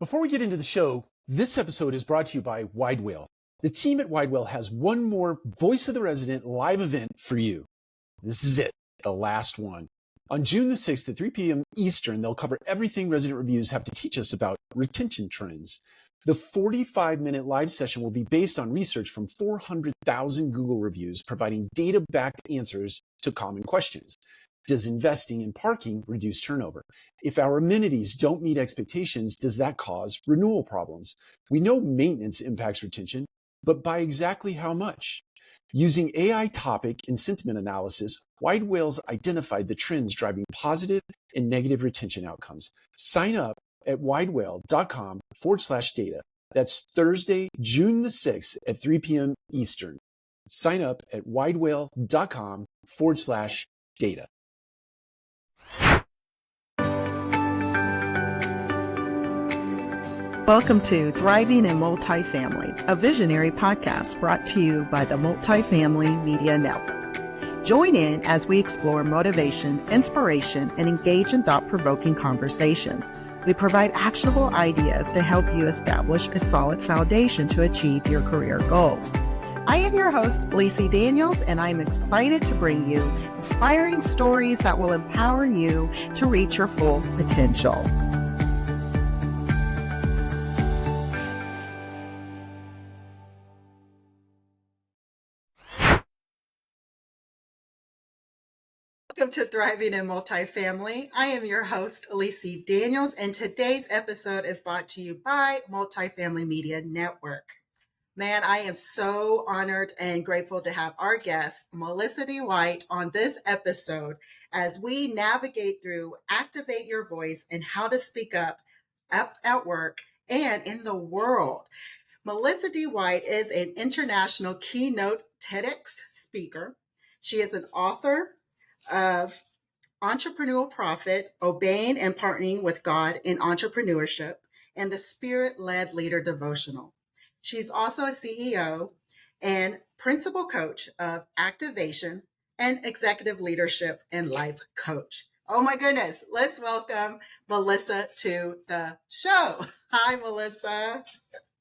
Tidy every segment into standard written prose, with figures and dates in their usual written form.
Before we get into the show, this episode is brought to you by Wide Whale. The team at Wide Whale has one more Voice of the Resident live event for you. This is it, the last one. On June the 6th at 3 p.m. Eastern, they'll cover everything resident reviews have to teach us about retention trends. The 45-minute live session will be based on research from 400,000 Google reviews, providing data-backed answers to common questions. Does investing in parking reduce turnover? If our amenities don't meet expectations, does that cause renewal problems? We know maintenance impacts retention, but by exactly how much? Using AI topic and sentiment analysis, Wide Whales identified the trends driving positive and negative retention outcomes. Sign up at widewhale.com/data. That's Thursday, June the 6th at 3 p.m. Eastern. Sign up at widewhale.com/data. Welcome to Thriving in Multifamily, a visionary podcast brought to you by the Multifamily Media Network. Join in as we explore motivation, inspiration, and engage in thought-provoking conversations. We provide actionable ideas to help you establish a solid foundation to achieve your career goals. I am your host, Alicia Daniels, and I'm excited to bring you inspiring stories that will empower you to reach your full potential. Welcome to Thriving in Multifamily. I am your host, Alicia Daniels, and today's episode is brought to you by Multifamily Media Network. Man, I am so honored and grateful to have our guest, Melissa D. White, on this episode as we navigate through Activate Your Voice and how to speak up at work and in the world. Melissa D. White is an international keynote TEDx speaker. She is an author of Entrepreneurial Profit, Obeying and Partnering with God in Entrepreneurship, and the Spirit-Led Leader Devotional. She's also a CEO and principal coach of Activation and Executive Leadership and Life Coach. Oh my goodness, let's welcome Melissa to the show. Hi, Melissa.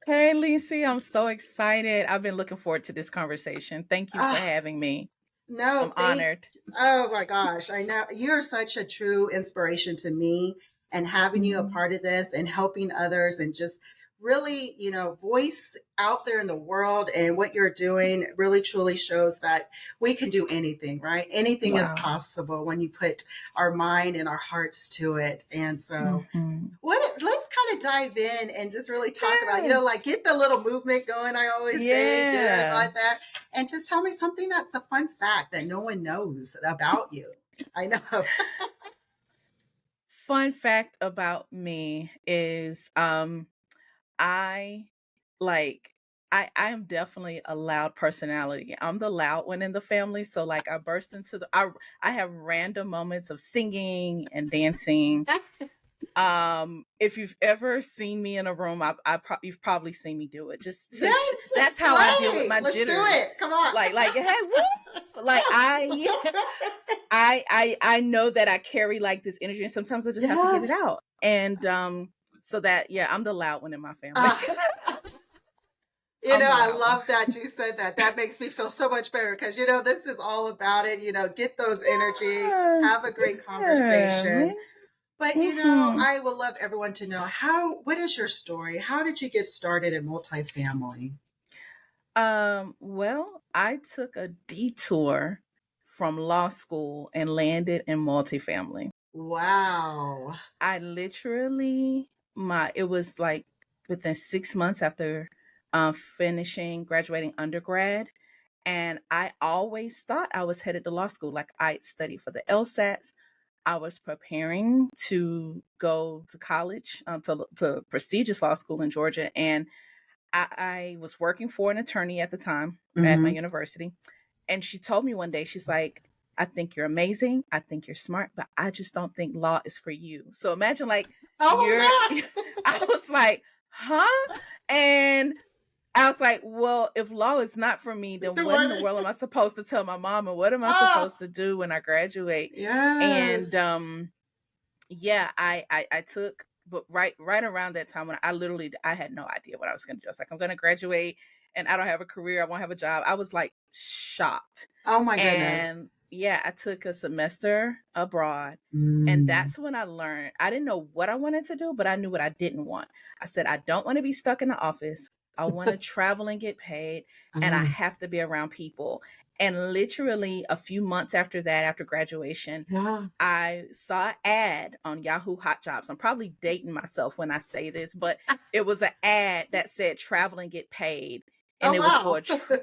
Hey, Lacey, I'm so excited. I've been looking forward to this conversation. Thank you for having me. No, I'm honored. Oh my gosh. I know you're such a true inspiration to me, and having you a part of this and helping others and just really, voice out there in the world, and what you're doing really truly shows that we can do anything, right? Anything is possible when you put our mind and our hearts to it. And so let's kind of dive in and just really talk about, get the little movement going. I always say, like that. And just tell me something that's a fun fact that no one knows about you. I know. Fun fact about me is, I am definitely a loud personality. I'm the loud one in the family. So I burst into I have random moments of singing and dancing. If you've ever seen me in a room, you've probably seen me do it. That's how I deal with my jitters. Let's do it. Come on. I know that I carry this energy, and sometimes I just have to get it out. And so that, I'm the loud one in my family. I love that you said that. That makes me feel so much better because, this is all about it. Get those energies, have a great conversation. But, I would love everyone to know what is your story? How did you get started in multifamily? Well, I took a detour from law school and landed in multifamily. Wow. I literally, it was within 6 months after graduating undergrad. And I always thought I was headed to law school. I studied for the LSATs. I was preparing to go to college, to prestigious law school in Georgia. And I was working for an attorney at the time at my university. And she told me one day, she's like, I think you're amazing. I think you're smart, but I just don't think law is for you. So imagine I was like, huh? And I was like, well, if law is not for me, then what in the world am I supposed to tell my mom? And what am I supposed to do when I graduate? Yes. And I took but right around that time when I had no idea what I was going to do. I was like, I'm going to graduate and I don't have a career. I won't have a job. I was like shocked. Oh my goodness. And yeah, I took a semester abroad. And Mm. that's when I learned. I didn't know what I wanted to do, but I knew what I didn't want. I said, I don't want to be stuck in the office. I want to travel and get paid, and I have to be around people. And literally a few months after that, after graduation, Yeah. I saw an ad on Yahoo Hot Jobs. I'm probably dating myself when I say this, but it was an ad that said travel and get paid. And Oh, wow.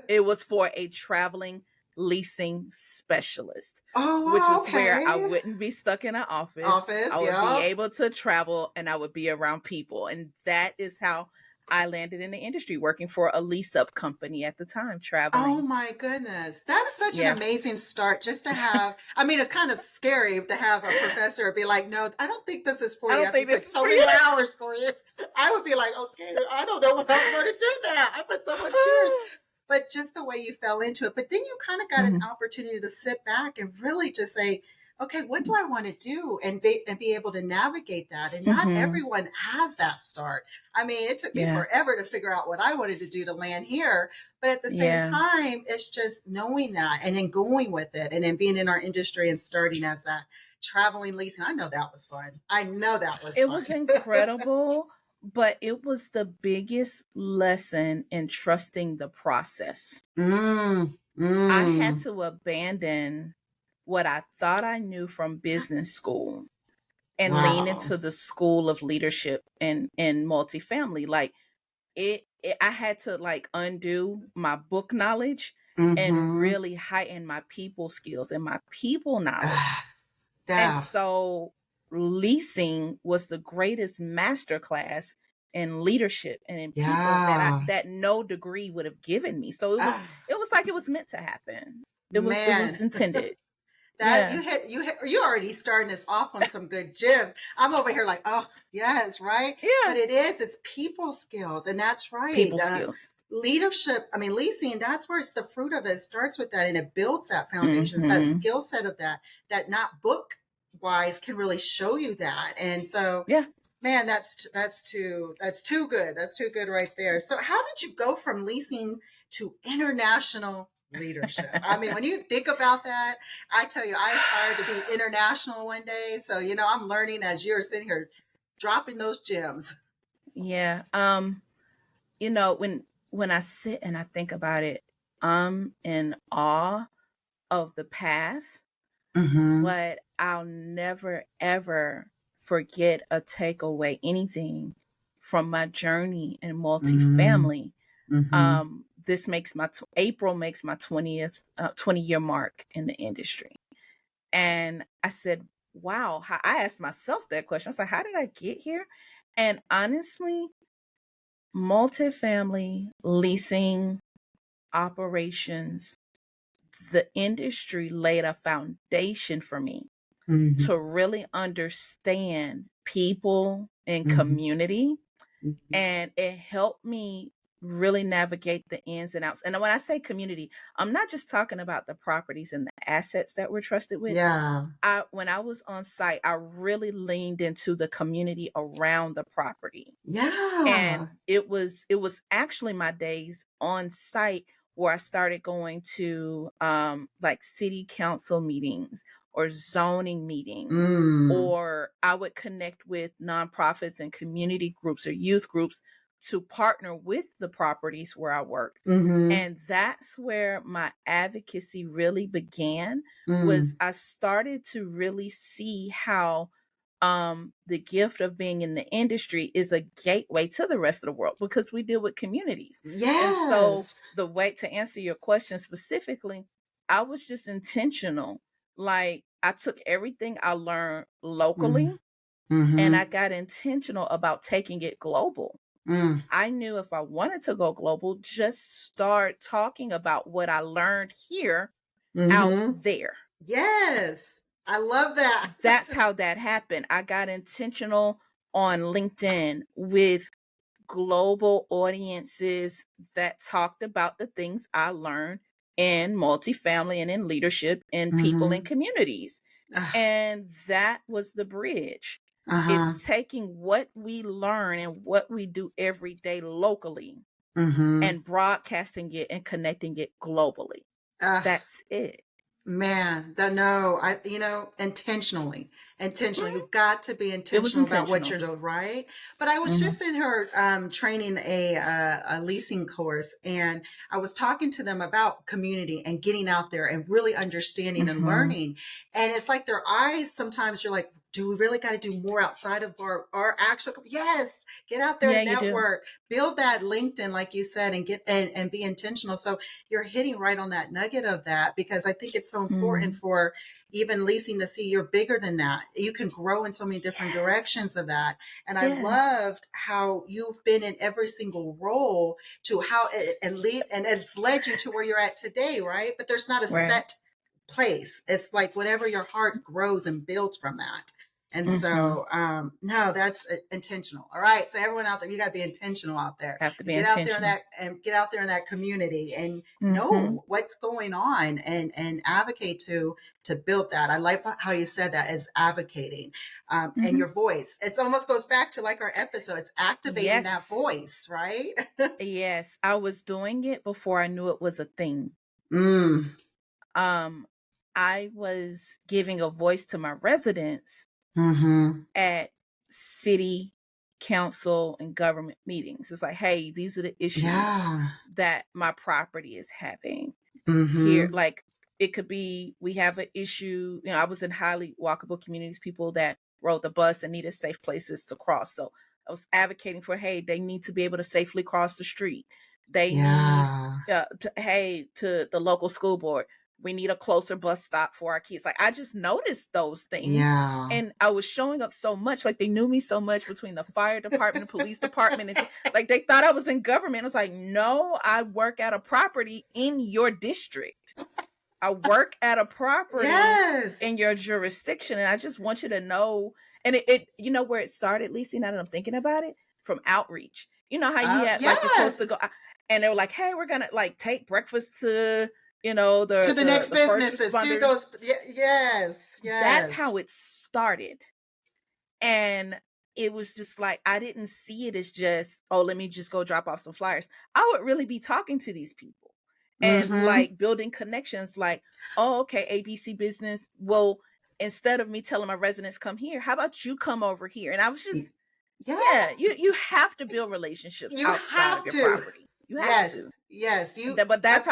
it was for a traveling leasing specialist, Oh, which wow, was where I okay. wouldn't be stuck in an office. Office, I would be yeah. able to travel and I would be around people. And that is how I landed in the industry, working for a lease up company at the time, Oh traveling. my goodness. That is such an Yeah. amazing start just to have. I mean, it's kind of scary to have a professor be like, no, I don't think this is for I you. I don't have to think put this is so for many you. hours for you. I would be like, okay, I don't know what I'm going to do now. I put so much years. But just the way you fell into it. But then you kind of got an opportunity to sit back and really just say, okay, what do I want to do and be able to navigate that? And not everyone has that start. I mean, it took me Yeah. forever to figure out what I wanted to do to land here. But at the same Yeah. time, it's just knowing that and then going with it and then being in our industry and starting as that traveling leasing. I know that was fun. I know that was It fun. was incredible, but it was the biggest lesson in trusting the process. I had to abandon what I thought I knew from business school and lean Wow. into the school of leadership in multifamily. Like I had to like undo my book knowledge and really heighten my people skills and my people knowledge. And Yeah. so leasing was the greatest masterclass in leadership and in people Yeah. that no degree would have given me. So it was like it was meant to happen. It was Man. intended. That Yeah. you already starting us off on some good gems. I'm over here like, oh yes, right. Yeah. But it's people skills, and that's right. People skills. Leadership. I mean, leasing. That's where it's the fruit of it starts with that, and it builds that foundation. It's that skill set of that not book wise can really show you that. And so, Yeah. man, that's too good. That's too good right there. So, how did you go from leasing to international leadership? I mean, when you think about that, I tell you, I aspire to be international one day. So, I'm learning as you're sitting here dropping those gems. Yeah. When I sit and I think about it, I'm in awe of the path, but I'll never ever forget or take away anything from my journey in multifamily. This makes April makes my 20-year mark in the industry. And I said, wow, I asked myself that question. I was like, how did I get here? And honestly, multifamily leasing operations, the industry laid a foundation for me to really understand people and community. And it helped me really navigate the ins and outs. And when I say community, I'm not just talking about the properties and the assets that we're trusted with. Yeah. When I was on site, I really leaned into the community around the property. Yeah. And it was actually my days on site where I started going to like city council meetings or zoning meetings, or I would connect with nonprofits and community groups or youth groups to partner with the properties where I worked. And that's where my advocacy really began. Was I started to really see how the gift of being in the industry is a gateway to the rest of the world because we deal with communities. And so Yes. the way to answer your question specifically, I was just intentional. Like I took everything I learned locally and I got intentional about taking it global. I knew if I wanted to go global, just start talking about what I learned here out there. Yes. I love that. That's how that happened. I got intentional on LinkedIn with global audiences that talked about the things I learned in multifamily and in leadership and people and communities. And that was the bridge. Uh-huh. It's taking what we learn and what we do every day locally Mm-hmm. and broadcasting it and connecting it globally. Uh, That's it. Man, no, intentionally, Mhm. you've got to be It was intentional about what intentional. you're doing, right? But I was Hmm. just in her training a leasing course, and I was talking to them about community and getting out there and really understanding and Hmm. learning. And it's like their eyes, sometimes you're like, do we really got to do more outside of our actual? Yes, get out there Yeah, and you do. network, build that LinkedIn, like you said, and and be intentional. So you're hitting right on that nugget of that, because I think it's so important Mm. for even leasing to see you're bigger than that. You can grow in so many different directions Yes. of that. And I Yes. loved how you've been in every single role to how it and lead, and it's led you to where you're at today, right? But there's not a Right. set place. It's like whatever your heart grows and builds from that. And Hmm. so, no, that's intentional. All right. So everyone out there, you got to be intentional out there Have to and be get out there in intentional. that community and Hmm. know what's going on and advocate to build that. I like how you said that, as advocating, and Hmm. your voice. It almost goes back to like our episode. It's activating that Yes. voice, right? Yes. I was doing it before I knew it was a thing. Mm. Um, I was giving a voice to my residents Mm-hmm. at city council and government meetings. It's like, hey, these are the issues Yeah. that my property is having here. Mm-hmm. Like, it could be we have an issue. I was in highly walkable communities, people that rode the bus and needed safe places to cross. So I was advocating for, hey, they need to be able to safely cross the street. They need, Yeah. hey, to the local school board, we need a closer bus stop for our kids. Like, I just noticed those things. Yeah. And I was showing up so much, like they knew me so much between the fire department, the police department. And like they thought I was in government. I was like, no, I work at a property in your district. I work at a property Yes. in your jurisdiction. And I just want you to know. And it where it started, Lisa, now that I'm thinking about it, from outreach. You know how you had, like, you're supposed to Yes. go, and they were like, hey, we're gonna like take breakfast to To the the next the first businesses. Do responders. those. Yes. That's Yes. how it started. And it was just like, I didn't see it as just, oh, let me just go drop off some flyers. I would really be talking to these people and Mm-hmm. like building connections, like, oh, okay, ABC business. Well, instead of me telling my residents come here, how about you come over here? And I was just, Yeah. yeah, you have to build relationships You outside have of your to. property. You have Yes. to. Yes. But that's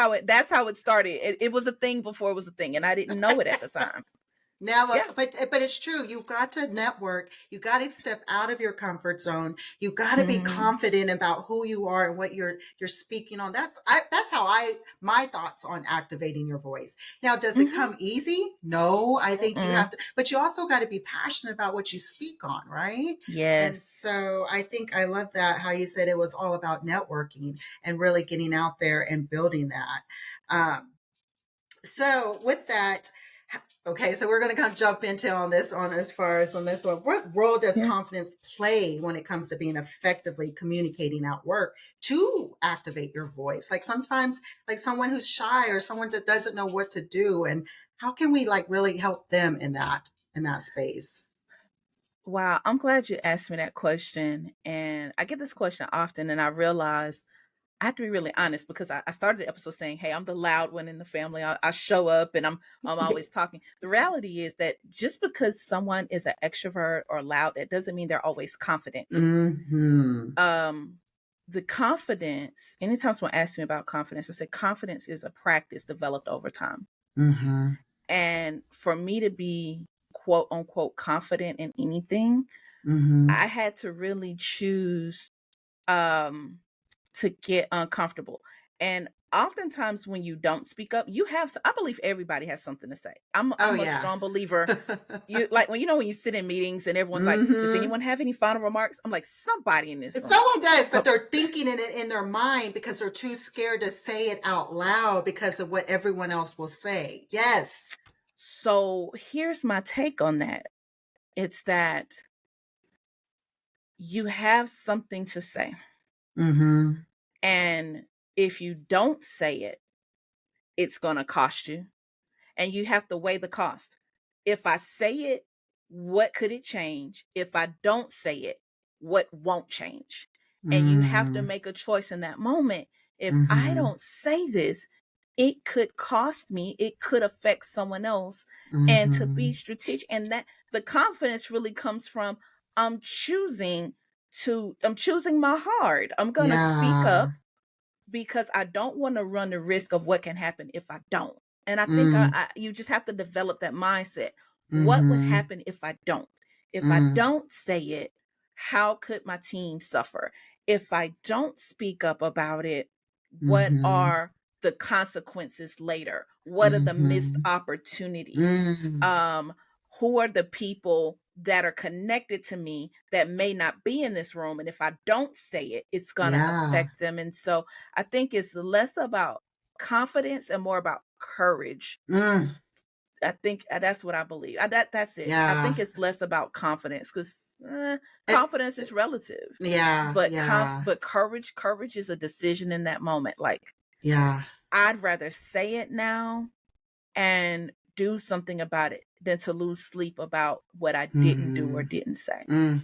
how it started. It was a thing before it was a thing, and I didn't know it at the time. Now Yeah. look, but it's true. You got to network. You got to step out of your comfort zone. You got to be Hmm. confident about who you are and what you're speaking on. That's how my thoughts on activating your voice. Now, does it Hmm. come easy? No, I think you have Mm-mm. to, but you also got to be passionate about what you speak on, right? And Yes. so I think I love that how you said it was all about networking and really getting out there and building that. So with that, okay, so we're going to kind of jump into on as far as on this one. What role does Yeah. confidence play when it comes to being effectively communicating at work to activate your voice? Like sometimes, like someone who's shy or someone that doesn't know what to do, and how can we like really help them in that space? Wow, I'm glad you asked me that question. And I get this question often, and I realized I have to be really honest because I started the episode saying, hey, I'm the loud one in the family. I show up and I'm always talking. The reality is that just because someone is an extrovert or loud, that doesn't mean they're always confident either. Mm-hmm. Um, the confidence, anytime someone asks me about confidence, I say confidence is a practice developed over time. Mm-hmm. And for me to be quote unquote confident in anything, Mm-hmm. I had to really choose um to get uncomfortable. And oftentimes when you don't speak up, I believe everybody has something to say. I'm Oh I'm a yeah. strong believer. You like when you sit in meetings and everyone's like, does Mm-hmm. anyone have any final remarks? I'm like, somebody in this room. Someone does, but So they're thinking it in their mind because they're too scared to say it out loud because of what everyone else will say. Yes. so here's my take on that. It's that you have something to say. Mm-hmm. And if you don't say it, it's going to cost you. And you have to weigh the cost. If I say it, what could it change? If I don't say it, what won't change? And you have to make a choice in that moment. If I don't say this, it could cost me, it could affect someone else. And to be strategic, and that the confidence really comes from I'm choosing my heart. I'm gonna speak Yeah. up because I don't want to run the risk of what can happen if I don't. And I think Mm. you just have to develop that mindset. What would Mhm. happen if I don't? If I Mm. don't say it, how could my team suffer? If I don't speak up about it, what Mhm. are the consequences later? What are the missed Mhm. opportunities? Mm. Who are the people that are connected to me that may not be in this room? And if I don't say it, it's going to Yeah. affect them. And so I think it's less about confidence and more about courage. Mm. I think that's what I believe. That's it. I Yeah. think it's less about confidence because It, confidence is relative, yeah. but Yeah. but courage is a decision in that moment. Like Yeah. I'd rather say it now and do something about it than to lose sleep about what I didn't do or Mhm. didn't say. Mm.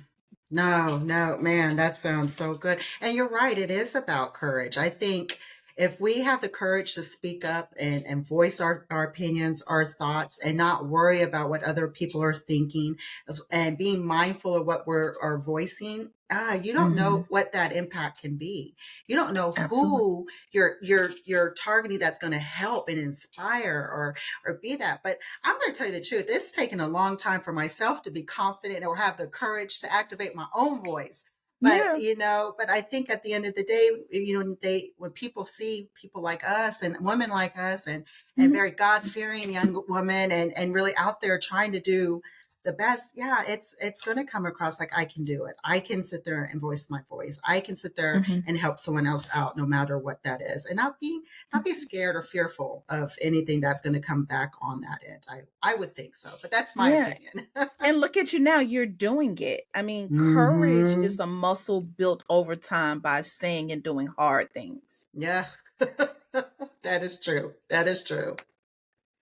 No, man, that sounds so good. And you're right, it is about courage. I think if we have the courage to speak up and voice our opinions, our thoughts, and not worry about what other people are thinking, and being mindful of what are voicing, you don't know Mm-hmm. what that impact can be. You don't know Absolutely. who you're targeting that's going to help and inspire or be that. But I'm going to tell you the truth. It's taken a long time for myself to be confident or have the courage to activate my own voice. But, Yeah. but I think at the end of the day, when people see people like us and women like us and Mm-hmm. very God-fearing young women and really out there trying to do the best, yeah, it's going to come across like I can do it. I can sit there and voice my voice. I can sit there Mm-hmm. and help someone else out, no matter what that is, and not be scared or fearful of anything that's going to come back on that end. I would think so, but that's my Yeah. opinion. And look at you now, you're doing it. I mean, courage Mm-hmm. is a muscle built over time by saying and doing hard things. Yeah. That is true. That is true.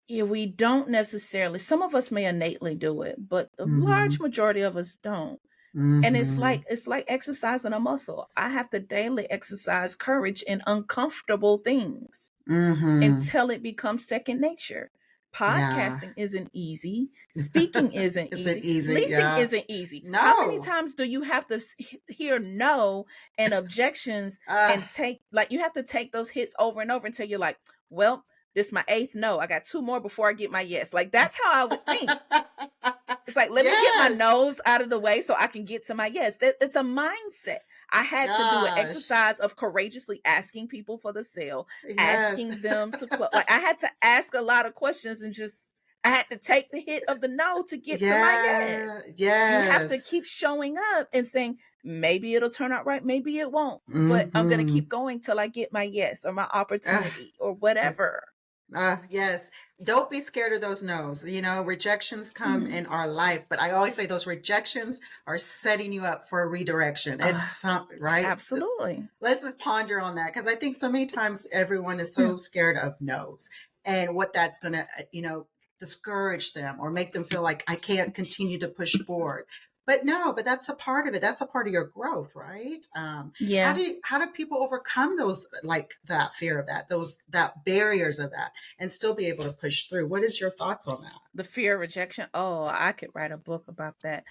Yeah, we don't necessarily, some of us may innately do it, but the large Mm-hmm. majority of us don't. And Mm-hmm. it's like exercising a muscle. I have to daily exercise courage in uncomfortable things Mm-hmm. until it becomes second nature. Yeah. Podcasting isn't easy. Speaking isn't Is it easy. easy? Leasing Yeah. isn't easy. How many No. times do you have to hear no and objections Uh, and take, like, you have to take those hits over and over until you're like, well, this is my eighth no. I got two more before I get my yes. Like, that's how I would think. It's like, let me get my yes. nose out of the way so I can get to my yes. It's a mindset. I had to do an Gosh. exercise of courageously asking people for the sale, Yes. asking them to close. Like, I had to ask a lot of questions and just, I had to take the hit of the no to get to my Yeah. yes. You have to Yes. keep showing up and saying, maybe it'll turn out right, maybe it won't, but I'm going to Mm-hmm. keep going till I get my yes or my opportunity or whatever. Yes. Don't be scared of those no's. Rejections come Mhm. in our life, but I always say those rejections are setting you up for a redirection. Uh, Right. Absolutely. Let's just ponder on that because I think so many times everyone is Yeah. so scared of no's and what that's going to, discourage them or make them feel like I can't continue to push forward. But no, but that's a part of it. That's a part of your growth, right? How Yeah. do people overcome those, like that fear of that barriers of that and still be able to push through? What is your thoughts on that? The fear of rejection. Oh, I could write a book about that.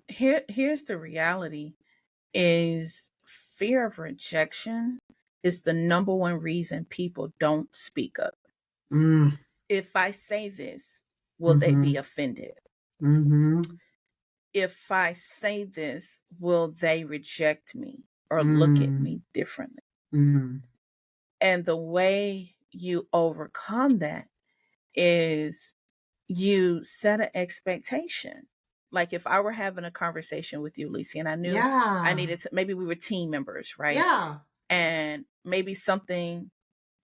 Here's the reality is fear of rejection is the number one reason people don't speak up. Mm, If I say this, will they mm-hmm, be offended? mm-hmm, If I say this, will they reject me or look at mm, me differently? mm. And the way you overcome that is you set an expectation. Like if I were having a conversation with you, Lisa, and I knew I Yeah, needed to, maybe we were team members, right? yeah. And maybe something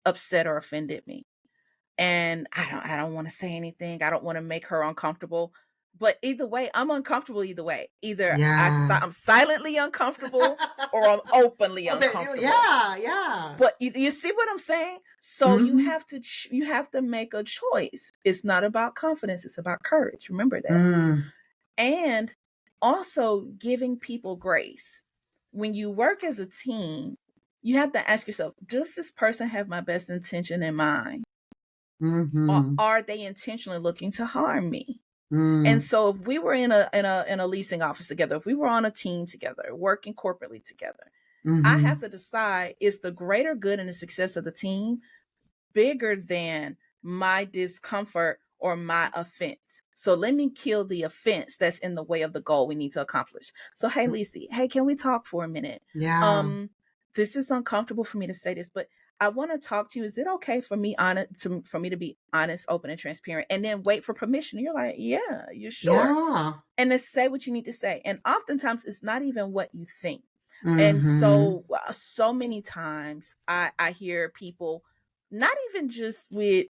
upset or offended me. And I don't want to say anything. I don't want to make her uncomfortable. But either way, I'm uncomfortable either way. Either Yeah. I'm silently uncomfortable or I'm openly uncomfortable. Yeah, yeah. But you see what I'm saying? So Mm-hmm. you have to make a choice. It's not about confidence, it's about courage. Remember that. Mm. and also giving people grace. When you work as a team, you have to ask yourself, does this person have my best intention in mind? Or Mm-hmm. are they intentionally looking to harm me? And Mm. so if we were in a leasing office together, if we were on a team together, working corporately together, I Mm-hmm. have to decide, is the greater good and the success of the team bigger than my discomfort or my offense? So let me kill the offense that's in the way of the goal we need to accomplish. So hey, Lisa, hey, can we talk for a minute? Yeah. This is uncomfortable for me to say this, but I want to talk to you. Is it okay for me for me to be honest, open, and transparent, and then wait for permission? And you're like, yeah, you're sure, Yeah. and then say what you need to say. And oftentimes, it's not even what you think. And Mm-hmm. so many times I hear people, not even just with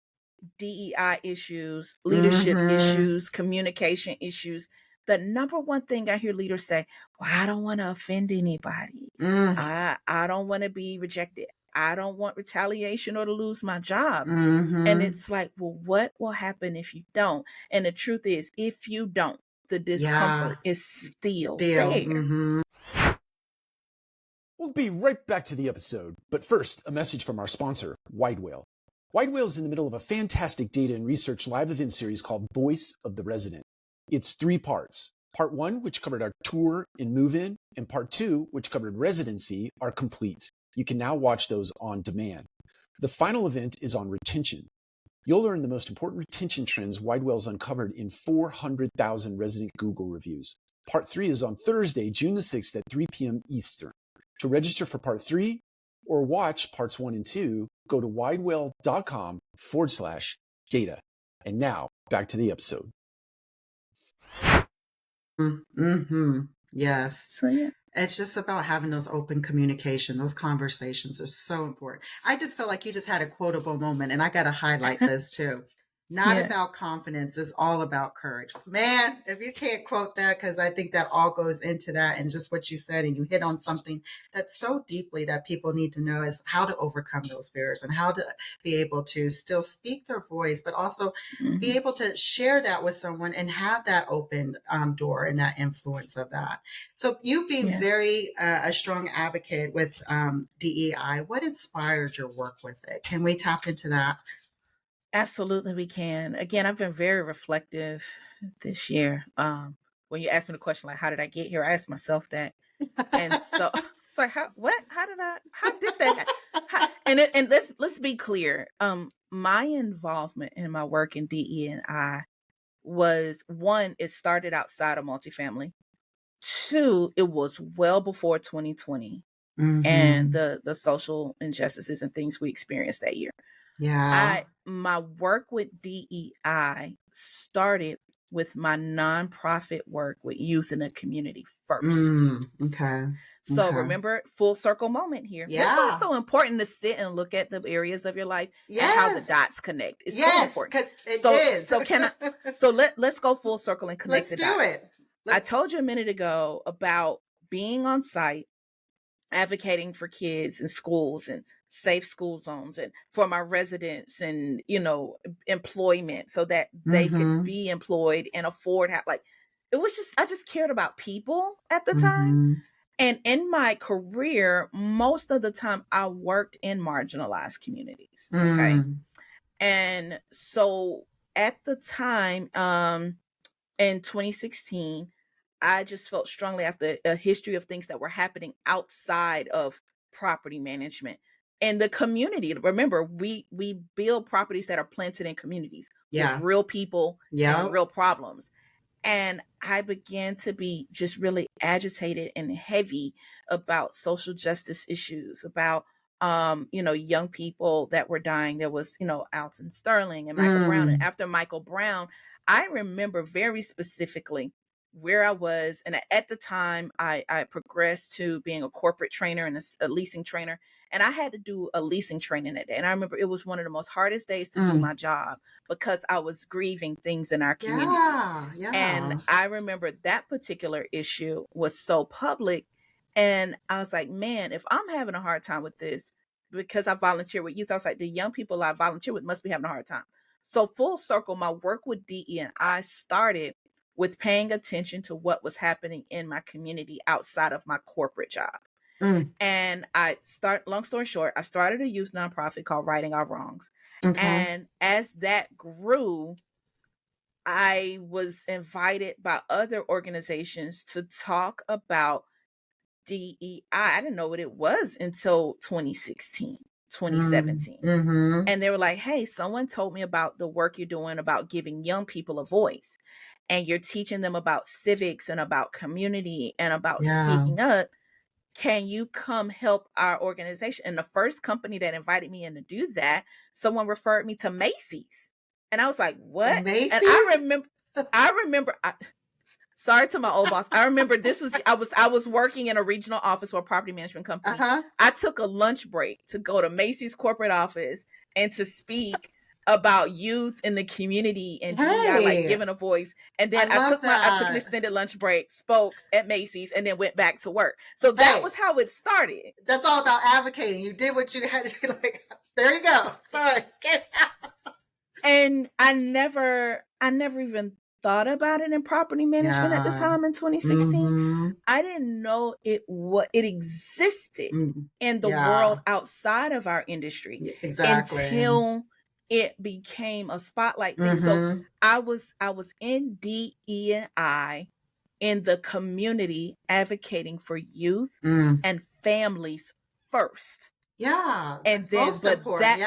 DEI issues, leadership Mm-hmm. issues, communication issues. The number one thing I hear leaders say, well, I don't want to offend anybody. Mm. I don't want to be rejected. I don't want retaliation or to lose my job. And Mm-hmm. it's like, well, what will happen if you don't? And the truth is, if you don't, the Yeah. discomfort is still Still. there. Mm-hmm. We'll be right back to the episode, but first, a message from our sponsor, Widewhale. Widewhale is in the middle of a fantastic data and research live event series called Voice of the Resident. It's 3 parts. Part 1, which covered our tour and move-in, and Part 2, which covered residency, are complete. You can now watch those on demand. The final event is on retention. You'll learn the most important retention trends Widewell's uncovered in 400,000 resident Google reviews. Part 3 is on Thursday, June the 6th at 3 p.m. Eastern. To register for Part 3 or watch Parts 1 and 2, go to widewell.com/data. And now, back to the episode. Mm-hmm. Yes. So yeah. It's just about having those open communication. Those conversations are so important. I just feel like you just had a quotable moment, and I got to highlight this too. Not Yeah. about confidence, it's all about courage. Man, if you can't quote that, because I think that all goes into that, and just what you said, and you hit on something that's so deeply that people need to know is how to overcome those fears and how to be able to still speak their voice, but also be Mm-hmm. able to share that with someone and have that open door and that influence of that. So you being Yes. very a strong advocate with DEI, what inspired your work with it? Can we tap into that? Absolutely, we can. Again, I've been very reflective this year. When you ask me the question, like, how did I get here? I asked myself that. And so it's like, how did that, and let's be clear. My involvement in my work in DE&I was, one, it started outside of multifamily. Two, it was well before 2020 and Mm-hmm. the social injustices and things we experienced that year. Yeah. My work with DEI started with my nonprofit work with youth in the community first. Okay. So Okay. remember, full circle moment here. That's why it's Yeah. so important to sit and look at the areas of your life and how the Yes. dots connect. It's so Yes, important. because it So is. so can I so let's go full circle and connect Let's the do dots. it. I Let. told you a minute ago about being on site, advocating for kids in schools and safe school zones, and for my residents, and employment, so that they could Mm-hmm. be employed and afford like, it was just, I just cared about people at the time. Mm-hmm. And in my career, most of the time I worked in marginalized communities. Okay. Mm. And so at the time, in 2016, I just felt strongly, after a history of things that were happening outside of property management and the community. Remember, we build properties that are planted in communities with Yeah. real people and Yep. real problems. And I began to be just really agitated and heavy about social justice issues, about young people that were dying. There was, Alton Sterling and Michael Brown. And Mm. after Michael Brown, I remember very specifically where I was. And at the time, I progressed to being a corporate trainer and a leasing trainer. And I had to do a leasing training that day. And I remember it was one of the most hardest days to do Mm. my job, because I was grieving things in our community. Yeah. And Yeah. I remember that particular issue was so public. And I was like, man, if I'm having a hard time with this, because I volunteer with youth, I was like, the young people I volunteer with must be having a hard time. So full circle, my work with DE and I started with paying attention to what was happening in my community outside of my corporate job. Mm. And long story short, I started a youth nonprofit called Righting Our Wrongs. Okay. And as that grew, I was invited by other organizations to talk about DEI. I didn't know what it was until 2016, 2017. Mm-hmm. And they were like, hey, someone told me about the work you're doing about giving young people a voice. And you're teaching them about civics and about community and about speaking up. Can you come help our organization? And the first company that invited me in to do that, someone referred me to Macy's. And I was like, what? Macy's? And I remember, sorry to my old boss. I remember I was working in a regional office for a property management company. I took a lunch break to go to Macy's corporate office and to speak about youth in the community and DEI, like giving a voice. And then I took an extended lunch break, spoke at Macy's, and then went back to work. So that was how it started. That's all about advocating. You did what you had to do. Like, there you go. Sorry. And I never even thought about it in property management at the time in 2016. Mm-hmm. I didn't know it existed in the world outside of our industry until it became a spotlight thing. So I was in DE&I in the community advocating for youth and families first. Yeah. And then most important.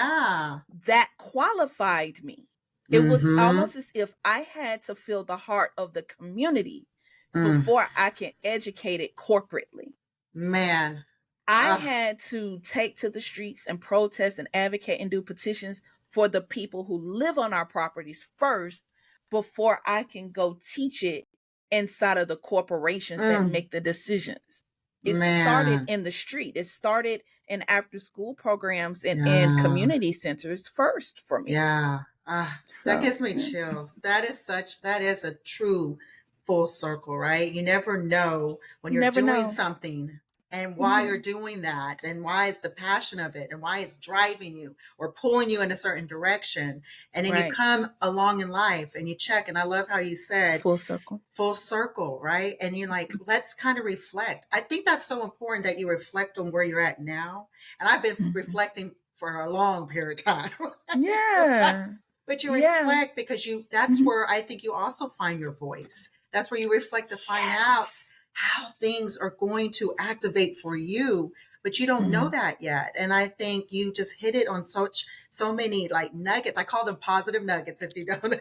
That qualified me. It was almost as if I had to feel the heart of the community before I can educate it corporately. Man. I had to take to the streets and protest and advocate and do petitions for the people who live on our properties first before I can go teach it inside of the corporations that make the decisions. It started in the street. It started in after school programs and community centers first for me. Yeah. That gives me chills. That is a true full circle, right? You never know when you're doing something and why you're doing that and why it's the passion of it and why it's driving you or pulling you in a certain direction. And then you come along in life and you check. And I love how you said full circle, right? And you're like, let's kind of reflect. I think that's so important that you reflect on where you're at now. And I've been reflecting for a long period of time. Yeah. But you reflect because that's where I think you also find your voice. That's where you reflect to find out how things are going to activate for you, but you don't know that yet. And I think you just hit it on so many like nuggets. I call them positive nuggets if you don't know.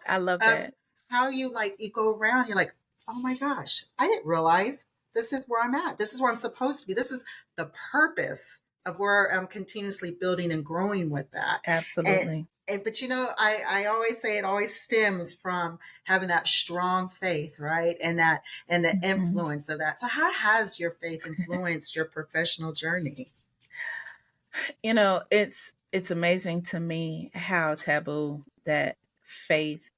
I love that. How you go around, you're like, oh my gosh, I didn't realize this is where I'm at. This is where I'm supposed to be. This is the purpose of where I'm continuously building and growing with that. Absolutely. But I always say it always stems from having that strong faith, right? And the influence of that. So how has your faith influenced your professional journey? It's amazing to me how taboo that faith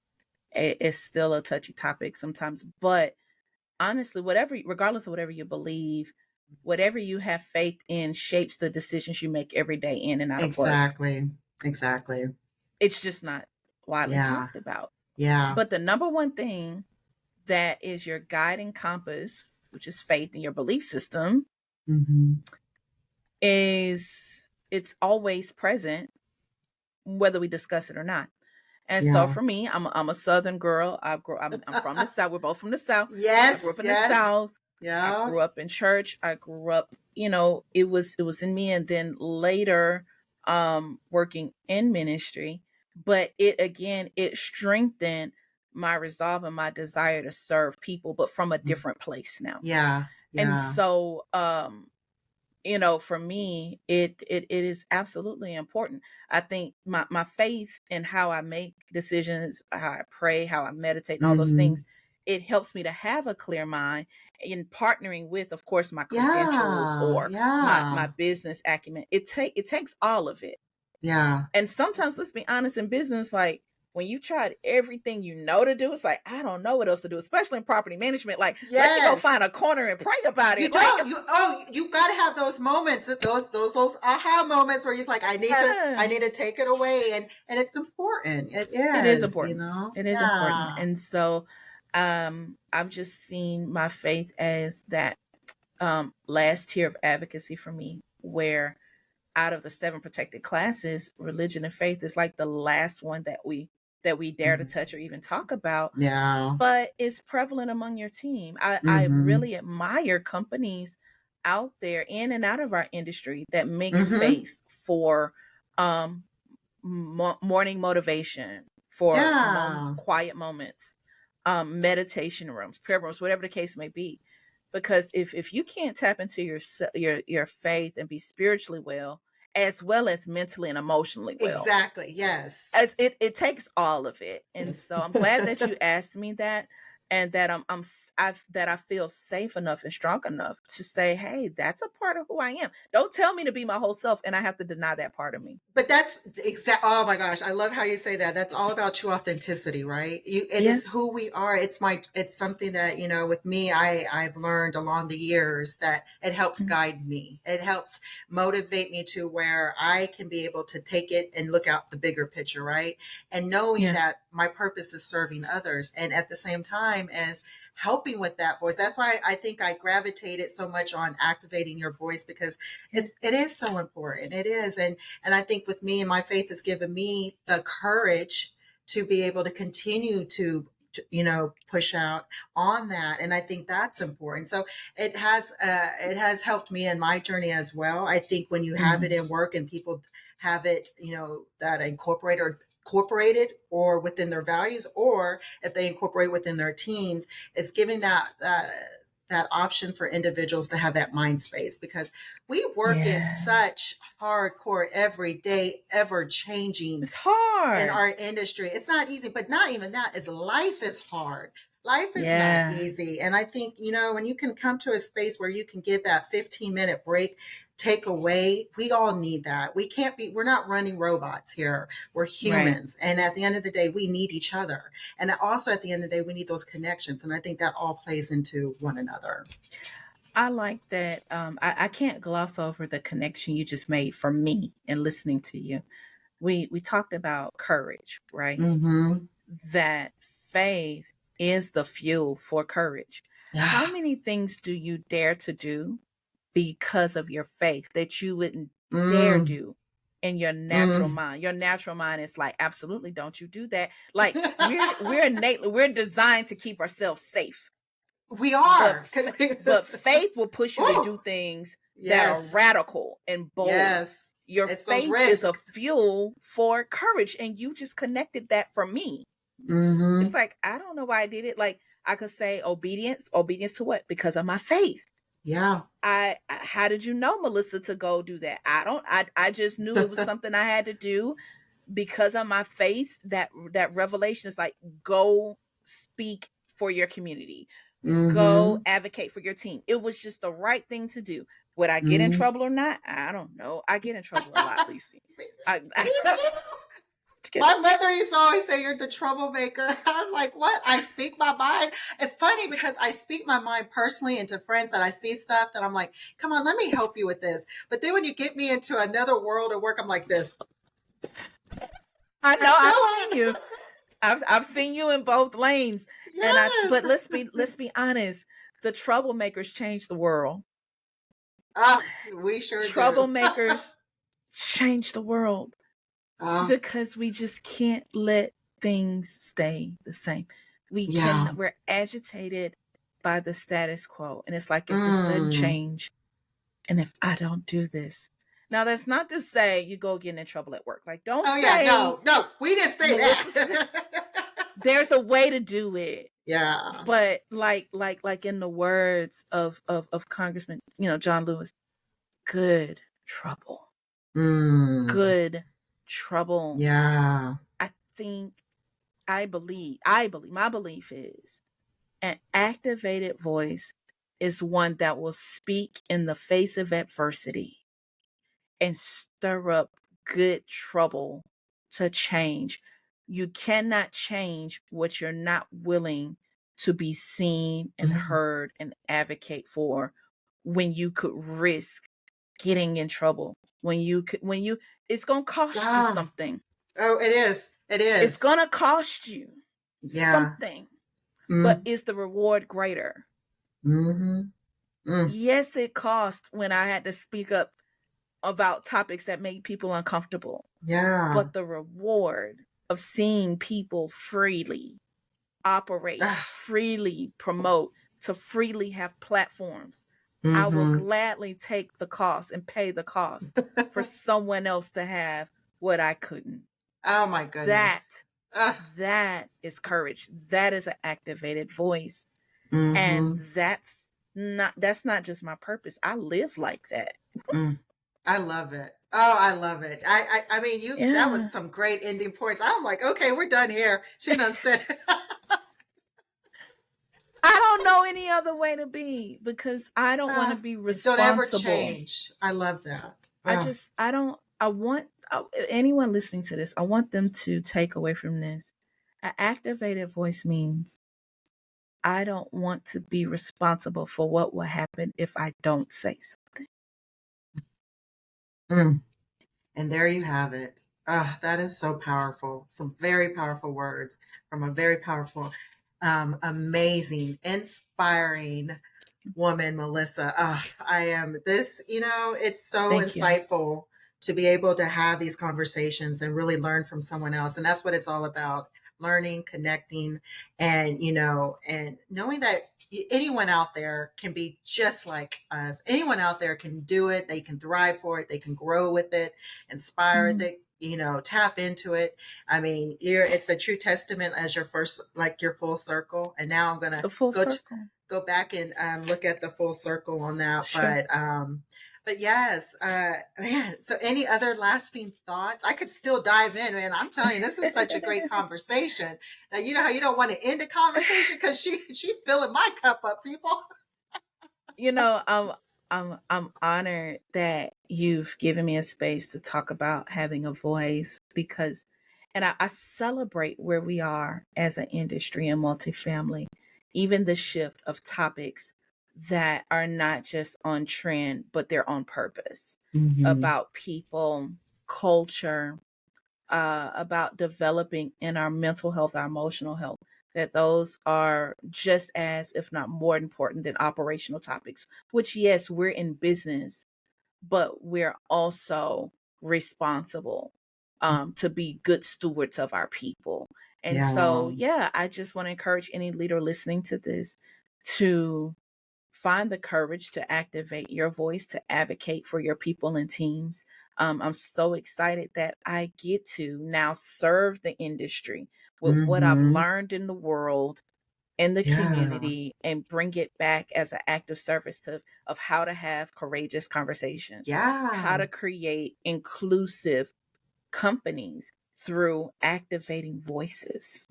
is still a touchy topic sometimes. But honestly, regardless of whatever you believe, whatever you have faith in shapes the decisions you make every day in and out of work. Exactly. It's just not widely talked about. Yeah. But the number one thing that is your guiding compass, which is faith in your belief system, is it's always present, whether we discuss it or not. And so for me, I'm a Southern girl. I'm from the South. We're both from the South. Yes. I grew up in the South. Yeah. I grew up in church. I grew up, it was in me. And then later, working in ministry. But it strengthened my resolve and my desire to serve people, but from a different place now. Yeah. And so, for me, it is absolutely important. I think my faith in how I make decisions, how I pray, how I meditate, and all those things, it helps me to have a clear mind in partnering with, of course, my credentials or my business acumen. It takes all of it. Yeah. And sometimes, let's be honest, in business, like when you've tried everything to do, it's like, I don't know what else to do, especially in property management. Like, let me go find a corner and pray about it. You got to have those moments, those aha moments where you're like, I need to take it away. And it's important. It is important. It is important. And so I've just seen my faith as that last tier of advocacy for me, where out of the 7 protected classes, religion and faith is like the last one that we dare to touch or even talk about. Yeah. But it's prevalent among your team. I Mm-hmm. really admire companies out there in and out of our industry that make Mm-hmm. space for um, morning motivation, for Yeah. quiet moments, meditation rooms, prayer rooms, whatever the case may be. Because if you can't tap into your faith and be spiritually well as mentally and emotionally well, Exactly. Yes. as it takes all of it. And so I'm glad that you asked me that, and that I feel safe enough and strong enough to say, hey, that's a part of who I am. Don't tell me to be my whole self and I have to deny that part of me. But that's oh my gosh, I love how you say that. That's all about true authenticity, right? It Yeah. is who we are. It's something that, with me, I've learned along the years that it helps guide me. It helps motivate me to where I can be able to take it and look out the bigger picture, right? And knowing Yeah. that my purpose is serving others, and at the same time as helping with that voice. That's why I think I gravitated so much on activating your voice, because it is so important. It is. And I think with me, and my faith has given me the courage to be able to continue to push out on that. And I think that's important. So it has helped me in my journey as well. I think when you have it in work and people have it, that incorporated or within their values, or if they incorporate within their teams, it's giving that option for individuals to have that mind space, because we work in Yeah. such hardcore, every day, ever changing It's hard. in our industry. It's not easy, but not even that. It's life is hard. Life is Yeah. not easy. And I think, when you can come to a space where you can give that 15-minute break, take away, we all need that. We're not running robots here. We're humans. Right. And at the end of the day, we need each other. And also at the end of the day, we need those connections. And I think that all plays into one another. I like that. I can't gloss over the connection you just made for me in listening to you. We talked about courage, right? Mm-hmm. That faith is the fuel for courage. Yeah. How many things do you dare to do because of your faith that you wouldn't dare do in your natural mind? Your natural mind is like, absolutely, don't you do that. Like we're designed to keep ourselves safe. We are. But faith will push you to do things that are radical and bold. Yes. Your faith is a fuel for courage. And you just connected that for me. Mm-hmm. It's like, I don't know why I did it. Like, I could say obedience to what? Because of my faith. Yeah. How did you know, Melissa, to go do that? I just knew it was something I had to do because of my faith. That revelation is like, go speak for your community. Mm-hmm. Go advocate for your team. It was just the right thing to do. Would I get in trouble or not? I don't know. I get in trouble a lot, Lisa. My mother used to always say, you're the troublemaker. I'm like, what? I speak my mind. It's funny because I speak my mind personally into friends that I see stuff that I'm like, come on, let me help you with this. But then when you get me into another world of work, I'm like this. I know. I've seen you. I've seen you in both lanes. Yes. But let's be honest. The troublemakers change the world. We sure Troublemakers change the world. Because we just can't let things stay the same. We're agitated by the status quo. And it's like, if this doesn't change, and if I don't do this. Now, that's not to say you go get in trouble at work. Like, don't say. No, we didn't say that. There's a way to do it. Yeah. But like in the words of Congressman, John Lewis, good trouble. Good trouble. Yeah. I believe my belief is an activated voice is one that will speak in the face of adversity and stir up good trouble to change. You cannot change what you're not willing to be seen and heard and advocate for, when you could risk getting in trouble, when you it's going to cost you something. Oh, it is. It is. It's going to cost you something. but is the reward greater? Mm-hmm. Mm. Yes, it cost when I had to speak up about topics that made people uncomfortable. Yeah. But the reward of seeing people freely operate, freely promote, to freely have platforms, I will gladly take the cost and pay the cost for someone else to have what I couldn't. Oh my goodness. That is courage. That is an activated voice. Mm-hmm. And that's not just my purpose. I live like that. I love it. Oh, I love it. I mean, that was some great ending points. I'm like, okay, we're done here. She done said it. I don't know any other way to be, because I don't want to be responsible. Don't ever change. I love that. I want anyone listening to this, I want them to take away from this. An activated voice means I don't want to be responsible for what will happen if I don't say something. And there you have it. That is so powerful. Some very powerful words from a very powerful, amazing, inspiring woman, Melissa. It's so insightful to be able to have these conversations and really learn from someone else. And that's what it's all about. Learning, connecting, and knowing that anyone out there can be just like us. Anyone out there can do it. They can thrive for it. They can grow with it, inspire it, tap into it. I mean, it's a true testament as your full circle. And now I'm going to go back and look at the full circle on that. Sure. But yes, man, so any other lasting thoughts? I could still dive in, man. I'm telling you, this is such a great conversation. Now, you know how you don't want to end a conversation because she's filling my cup up, people. I'm honored that you've given me a space to talk about having a voice, because, and I celebrate where we are as an industry in multifamily, even the shift of topics that are not just on trend, but they're on purpose, about people, culture, about developing in our mental health, our emotional health, that those are just as, if not more important than operational topics, which, yes, we're in business, but we're also responsible to be good stewards of our people. And I just want to encourage any leader listening to this to find the courage to activate your voice, to advocate for your people and teams. I'm so excited that I get to now serve the industry with what I've learned in the world, in the community, and bring it back as an act of service of how to have courageous conversations, how to create inclusive companies through activating voices.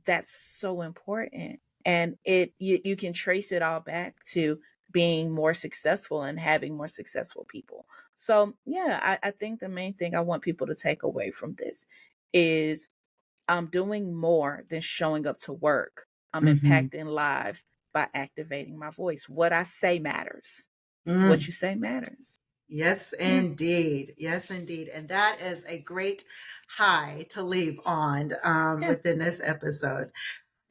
That's so important. And you can trace it all back to being more successful and having more successful people. So I think the main thing I want people to take away from this is I'm doing more than showing up to work. I'm impacting lives by activating my voice. What I say matters. What you say matters. Yes, indeed. Yes, indeed. And that is a great high to leave on within this episode.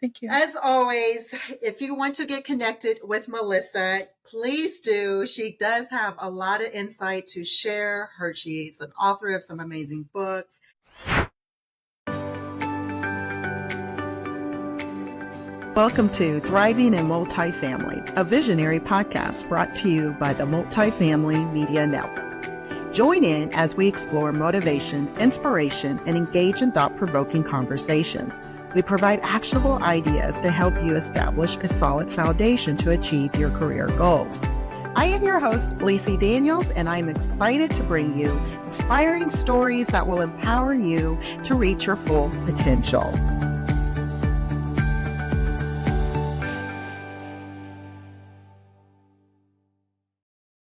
Thank you. As always, if you want to get connected with Melissa, please do. She does have a lot of insight to share. She's an author of some amazing books. Welcome to Thriving in Multifamily, a visionary podcast brought to you by the Multifamily Media Network. Join in as we explore motivation, inspiration, and engage in thought-provoking conversations. We provide actionable ideas to help you establish a solid foundation to achieve your career goals. I am your host, Alicia Daniels, and I'm excited to bring you inspiring stories that will empower you to reach your full potential.